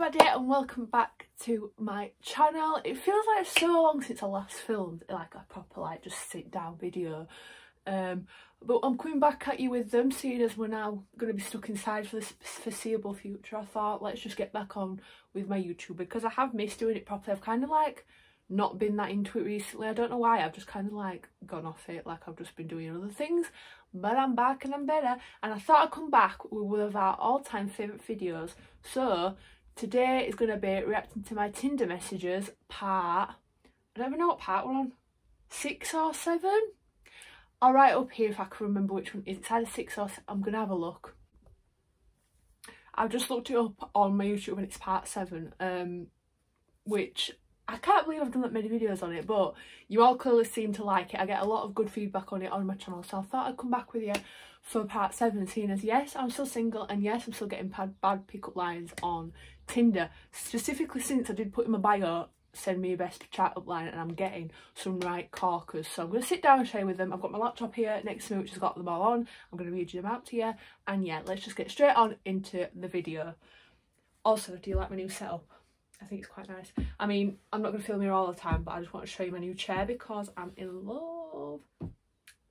everybody and welcome back to my channel. It feels like so long since I last filmed like a proper just sit down video, but I'm coming back at you with them, seeing as we're now going to be stuck inside for the foreseeable future. I thought let's just get back on with my YouTube because I have missed doing it properly. I've kind of not been that into it recently. I don't know why. I've just kind of gone off it, I've just been doing other things, but I'm back and I'm better, and I thought I'd come back with one of our all-time favourite videos. So today is going to be reacting to my Tinder messages part, I don't even know what part we're on, 6 or 7? I'll write up here if I can remember which one it is. It's either 6 or 7. I'm going to have a look. I've just looked it up on my YouTube and it's part 7, which I can't believe I've done that many videos on it, but you all clearly seem to like it. I get a lot of good feedback on it on my channel, so I thought I'd come back with you for part 7, seeing as yes, I'm still single and yes, I'm still getting bad pickup lines on Tinder, specifically since I did put in my bio, send me your best chat up line, and I'm getting some right corkers. So I'm going to sit down and share with them. I've got my laptop here next to me which has got them all on. I'm going to read them out to you, and yeah, let's just get straight on into the video. Also, do you like my new setup? I think it's quite nice. I mean, I'm not going to film here all the time, but I just want to show you my new chair because I'm in love. But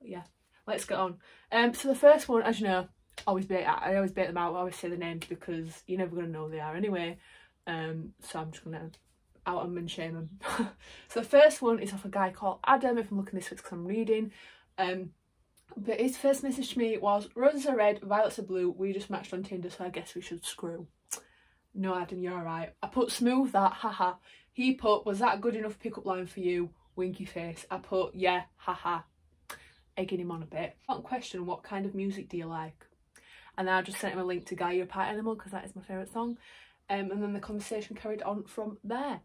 yeah, let's get on. So the first one, as you know, I always bait them out. I always say the names because you're never going to know who they are anyway. So I'm just going to out them and shame them. So the first one is off a guy called Adam. If I'm looking this way, because I'm reading. But his first message to me was, roses are red, violets are blue. We just matched on Tinder, so I guess we should screw. No, Adam, you're alright. I put smooth that, haha. He put, was that a good enough pickup line for you? Winky face. I put, yeah, haha. Egging him on a bit. One question, what kind of music do you like? And then I just sent him a link to Guy Your Part Animal because that is my favourite song. And then the conversation carried on from there.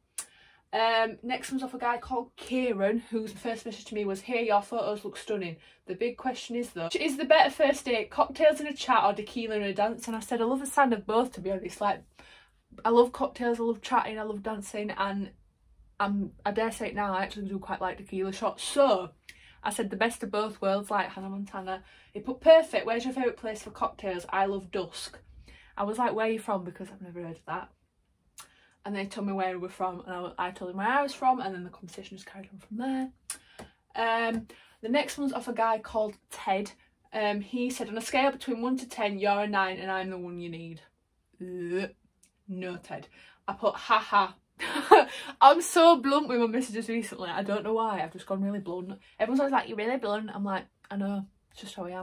Next one's off a guy called Kieran, whose first message to me was, hey, your photos look stunning. The big question is though, is the better first date cocktails and a chat or tequila and a dance? And I said I love the sound of both, to be honest. I love cocktails, I love chatting, I love dancing, and I dare say it now, I actually do quite like tequila shots. So I said the best of both worlds, like Hannah Montana. He put, perfect, where's your favourite place for cocktails? I love Dusk. I was like, where are you from? Because I've never heard of that. And they told me where we were from, and I told him where I was from, and then the conversation just carried on from there. The next one's off a guy called Ted. He said, on a scale between 1 to 10, you're a 9 and I'm the one you need. No, Ted. I put, haha. I'm so blunt with my messages recently. I don't know why. I've just gone really blunt. Everyone's always like, you're really blunt. I'm like, I know. It's just how I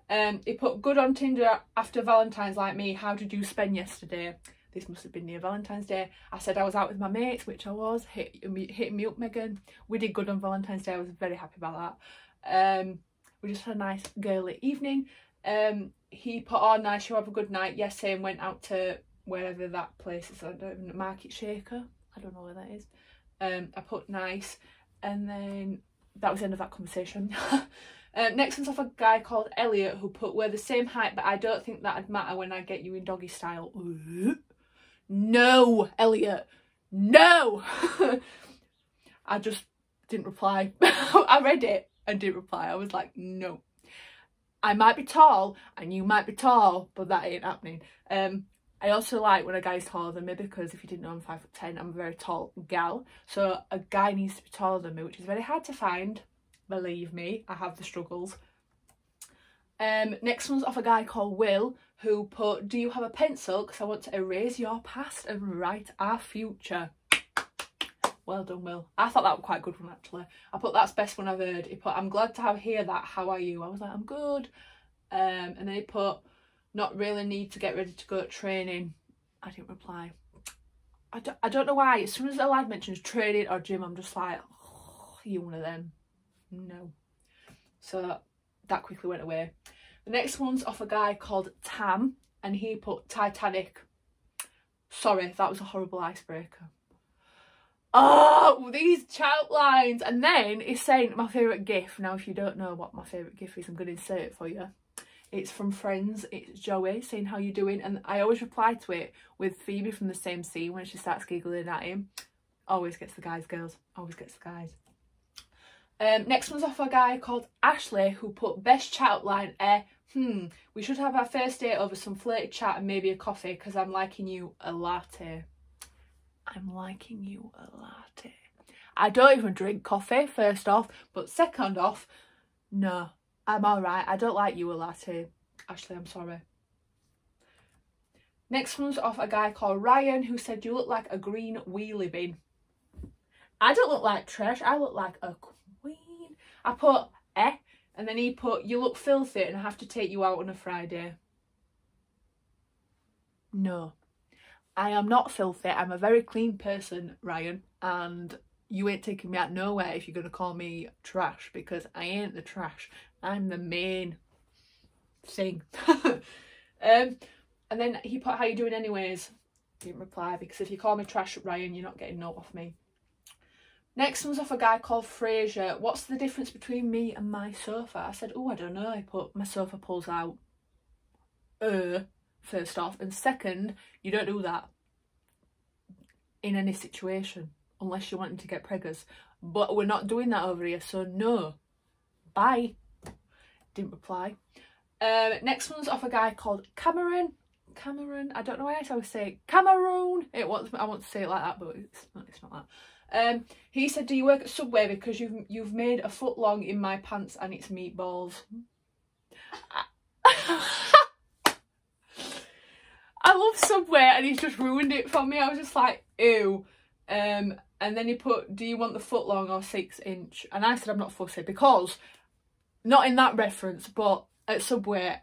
am. He put, good on Tinder after Valentine's like me. How did you spend yesterday? This must have been near Valentine's Day. I said I was out with my mates, which I was. Hitting me up, Megan. We did good on Valentine's Day. I was very happy about that. We just had a nice girly evening. He put, oh, nice, you have a good night. Yes, same, went out to wherever that place is. I don't even know, Market Shaker. I don't know where that is. I put nice. And then that was the end of that conversation. Next one's off a guy called Elliot, who put, we're the same height, but I don't think that'd matter when I get you in doggy style. No, Elliot, no. I just didn't reply. I read it and didn't reply. I was like, no. I might be tall and you might be tall, but that ain't happening. I also like when a guy's taller than me, because if you didn't know, I'm 5'10", I'm a very tall gal. So a guy needs to be taller than me, which is very hard to find. Believe me, I have the struggles. Next one's off a guy called Will, who put, do you have a pencil? Because I want to erase your past and write our future. Well done, Will. I thought that was quite a good one, actually. I put, that's best one I've heard. He put, I'm glad to hear that. How are you? I was like, I'm good. And then he put, not really need to get ready to go to training. I didn't reply. I don't know why. As soon as a lad mentions training or gym, I'm just like, oh, you one of them. No. So that quickly went away. The next one's off a guy called Tam, and he put Titanic. Sorry, that was a horrible icebreaker. Oh, these chat lines. And then he's saying my favourite gif. Now, if you don't know what my favourite gif is, I'm going to insert it for you. It's from Friends. It's Joey saying, how you doing? And I always reply to it with Phoebe from the same scene when she starts giggling at him. Always gets the guys, girls. Always gets the guys. Next one's off a guy called Ashley, who put, best chat line, we should have our first date over some flirty chat and maybe a coffee because I'm liking you a latte. I'm liking you a latte. I don't even drink coffee, first off, but second off, no, I'm alright. I don't like you a latte. Ashley, I'm sorry. Next one's off a guy called Ryan, who said, you look like a green wheelie bin. I don't look like trash, I look like a queen. I put and then he put, you look filthy and I have to take you out on a Friday. No, I am not filthy. I'm a very clean person, Ryan, and you ain't taking me out nowhere if you're going to call me trash, because I ain't the trash. I'm the main thing. And then he put, how you doing anyways? Didn't reply, because if you call me trash, Ryan, you're not getting no off me. Next one's off a guy called Fraser. What's the difference between me and my sofa? I said, oh, I don't know. He put, my sofa pulls out. First off. And second, you don't do that in any situation, unless you're wanting to get preggers. But we're not doing that over here, so no. Bye. Didn't reply. Next one's off a guy called Cameron. I don't know why I always say Cameroon. I want to say it like that, but it's not that. He said, do you work at Subway because you've made a foot long in my pants and it's meatballs. I love Subway and he's just ruined it for me. I was just like, ew. And then he put, do you want the foot long or 6-inch? And I said, I'm not fussy, because, not in that reference, but at Subway,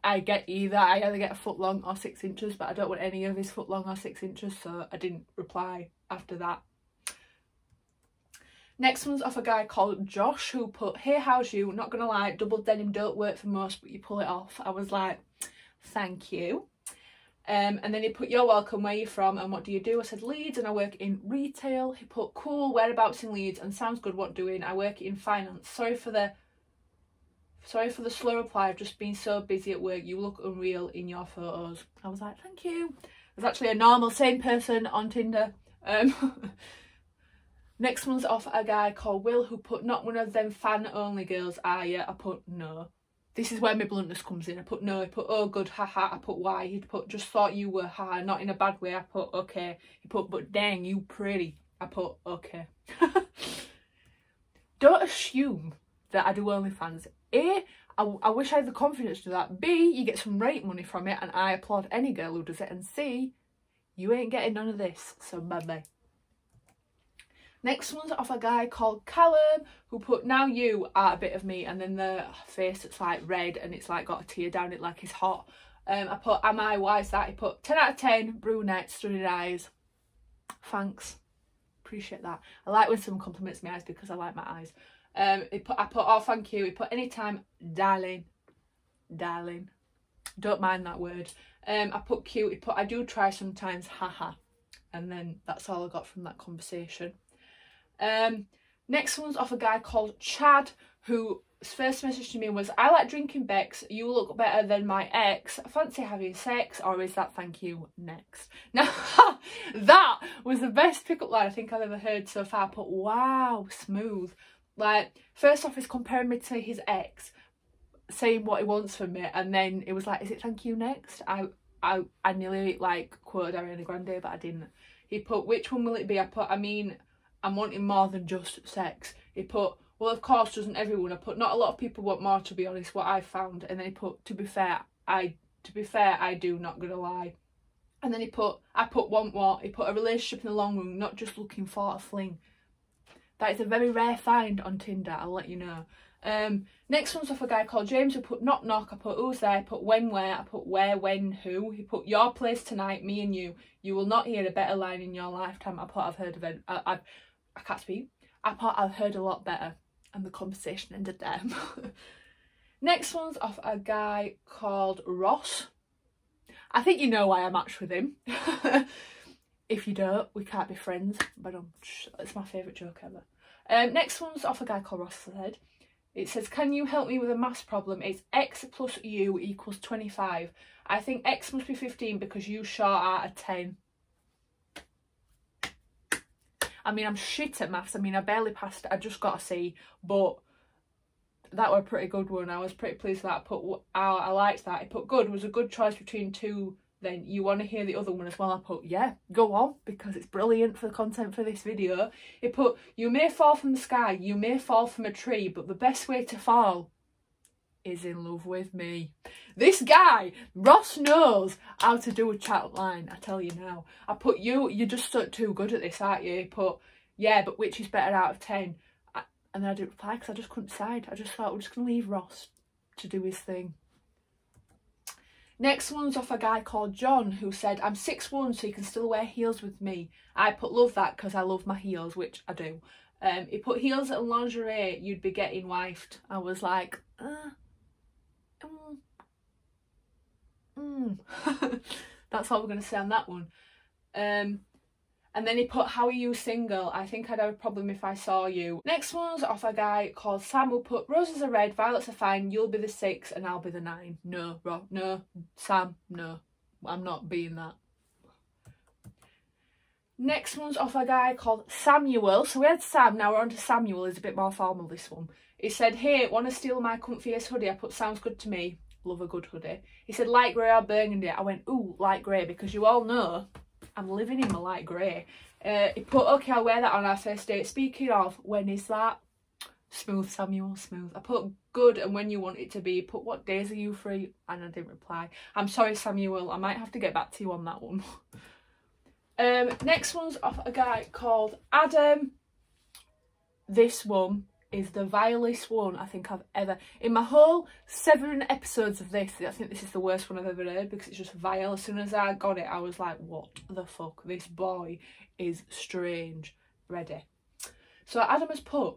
I get either. I either get a foot long or 6 inches, but I don't want any of his foot long or 6 inches, so I didn't reply after that. Next one's off a guy called Josh, who put, hey, how's you? Not gonna lie, double denim don't work for most, but you pull it off. I was like, thank you. And then he put, you're welcome, where you from and what do you do? I said, Leeds, and I work in retail. He put, cool, whereabouts in Leeds, and sounds good, what doing? I work in finance. Sorry for the slow reply, I've just been so busy at work. You look unreal in your photos. I was like, thank you. I was actually a normal, sane person on Tinder. Next one's off a guy called Will, who put, not one of them fan-only girls, are you? I put, no. This is where my bluntness comes in. I put, no. He put, oh, good, haha. I put, why? He'd put, just thought you were, haha, not in a bad way. I put, okay. He put, but dang, you pretty. I put, okay. Don't assume that I do OnlyFans. A, I wish I had the confidence to do that. B, you get some rate money from it, and I applaud any girl who does it. And C, you ain't getting none of this, so bye-bye. Next one's off a guy called Callum, who put, now you are a bit of me, and then the face that's like red and it's like got a tear down it like it's hot. I put, am I? Why is that? He put, 10 out of 10, brunette, studded eyes. Thanks. Appreciate that. I like when someone compliments my eyes because I like my eyes. I put, oh, thank you. He put, anytime, darling. Darling. Don't mind that word. I put, cute. He put, I do try sometimes, haha. And then that's all I got from that conversation. Next one's off a guy called Chad, whose first message to me was, I like drinking Bex, you look better than my ex, fancy having sex, or is that thank you next? Now that was the best pickup line I think I've ever heard so far. But wow, smooth. Like, first off, he's comparing me to his ex, saying what he wants from me, and then it was like, is it thank you next? I nearly like quoted Ariana Grande, but I didn't. He put, which one will it be? I put, I mean, I'm wanting more than just sex. He put, well, of course, doesn't everyone? I put, not a lot of people want more, to be honest, what I've found. And then he put, to be fair, I do, not gonna lie. And then he put, I put, want what? He put, a relationship in the long run, not just looking for a fling. That is a very rare find on Tinder, I'll let you know. Next one's off a guy called James, who put, knock knock. I put, who's there? I put, when, where. I put, where, when, who. He put, your place tonight, me and you. You will not hear a better line in your lifetime. I put, I've heard of it. I can't speak. I put, I've heard a lot better. And the conversation ended there. Next one's off a guy called Ross. I think you know why I matched with him. If you don't, we can't be friends. But it's my favourite joke ever. Next one's off a guy called Ross. It says, can you help me with a maths problem? It's x plus u equals 25. I think x must be 15 because you short are a 10. I mean, I'm shit at maths. I mean, I barely passed it. I just got a C, but that was a pretty good one. I was pretty pleased with that. I liked that. I put good was a good choice between two then you want to hear the other one as well. I put, yeah, go on, because it's brilliant for the content for this video. It put, you may fall from the sky, you may fall from a tree, but the best way to fall is in love with me. This guy, Ross, knows how to do a chat line, I tell you now. I put, you're just so too good at this, aren't you? He put, yeah, but which is better out of 10? And then I didn't reply because I just couldn't decide. I just thought, we're just going to leave Ross to do his thing. Next one's off a guy called John, who said, I'm 6'1", so you can still wear heels with me. I put, love that, because I love my heels, which I do. He put, heels and lingerie, you'd be getting wifed. I was like, That's all we're going to say on that one. And then he put, how are you single? I think I'd have a problem if I saw you. Next one's off a guy called Sam, who put, roses are red, violets are fine, you'll be the 6 and I'll be the 9. No, no, Sam, no. I'm not being that. Next one's off a guy called Samuel. So we had Sam, now we're on to Samuel. It's a bit more formal, this one. He said, hey, want to steal my comfiest hoodie? I put, sounds good to me. Love a good hoodie. He said, light grey or burgundy? I went, ooh, light grey, because you all know I'm living in my light grey. He put, okay, I'll wear that on our first date. Speaking of, when is that? Smooth, Samuel, smooth. I put good and when you want it to be. Put, what days are you free? And I didn't reply. I'm sorry, Samuel. I might have to get back to you on that one. Next one's off a guy called Adam. This one is the vilest one I think I've ever, in my whole 7 episodes of this, I think this is the worst one I've ever heard, because it's just vile. As soon as I got it, I was like, what the fuck, this boy is strange. Ready. So Adam has put,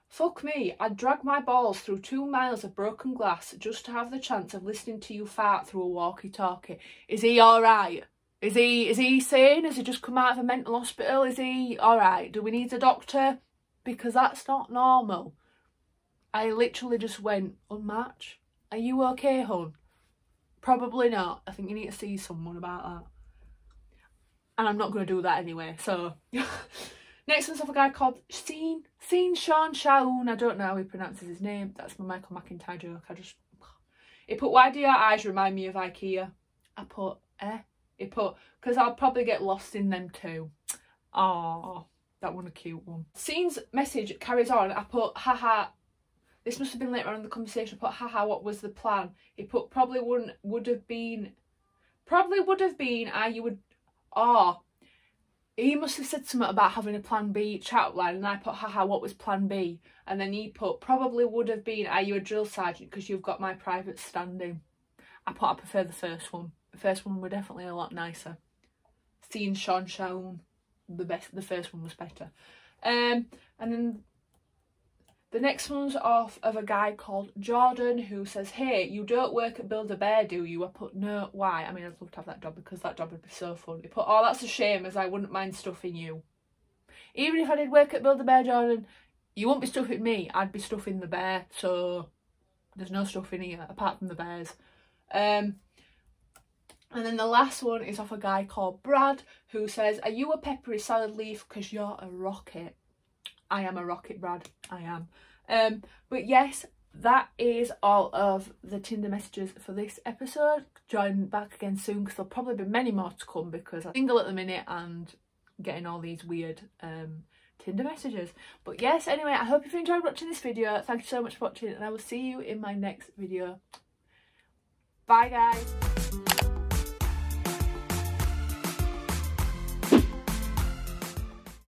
fuck me, I'd drag my balls through 2 miles of broken glass just to have the chance of listening to you fart through a walkie-talkie. Is he alright? Is he sane? Has he just come out of a mental hospital? Is he alright? Do we need a doctor? Because that's not normal. I literally just went, unmatch. Are you okay, hon? Probably not. I think you need to see someone about that. And I'm not going to do that anyway, so. Next one's off a guy called Sean Shaun. I don't know how he pronounces his name. That's my Michael McIntyre joke. He put, why do your eyes remind me of IKEA? I put, He put, because I'll probably get lost in them too. Aww. That one a cute one. Scene's message carries on. I put, haha, this must have been later on in the conversation. I put, haha, what was the plan? He put, probably would have been, he must have said something about having a plan B chat line, and I put, haha, what was plan B? And then he put, probably would have been, are you a drill sergeant because you've got my private standing? I put, I prefer the first one. The first one were definitely a lot nicer. Seeing Sean Shaun. The first one was better. And then the next one's off of a guy called Jordan, who says, hey, you don't work at Build-A-Bear, do you? I put, no, why? I mean, I'd love to have that job because that job would be so fun. He put, oh, that's a shame, as I wouldn't mind stuffing you. Even if I did work at Build-A-Bear, Jordan, you wouldn't be stuffing me, I'd be stuffing the bear. So there's no stuffing here apart from the bears. And then the last one is off a guy called Brad, who says, are you a peppery salad leaf because you're a rocket? I am a rocket, Brad. I am. But yes, that is all of the Tinder messages for this episode. Join back again soon because there'll probably be many more to come because I'm single at the minute and getting all these weird Tinder messages. But yes, anyway, I hope you've enjoyed watching this video. Thank you so much for watching and I will see you in my next video. Bye, guys.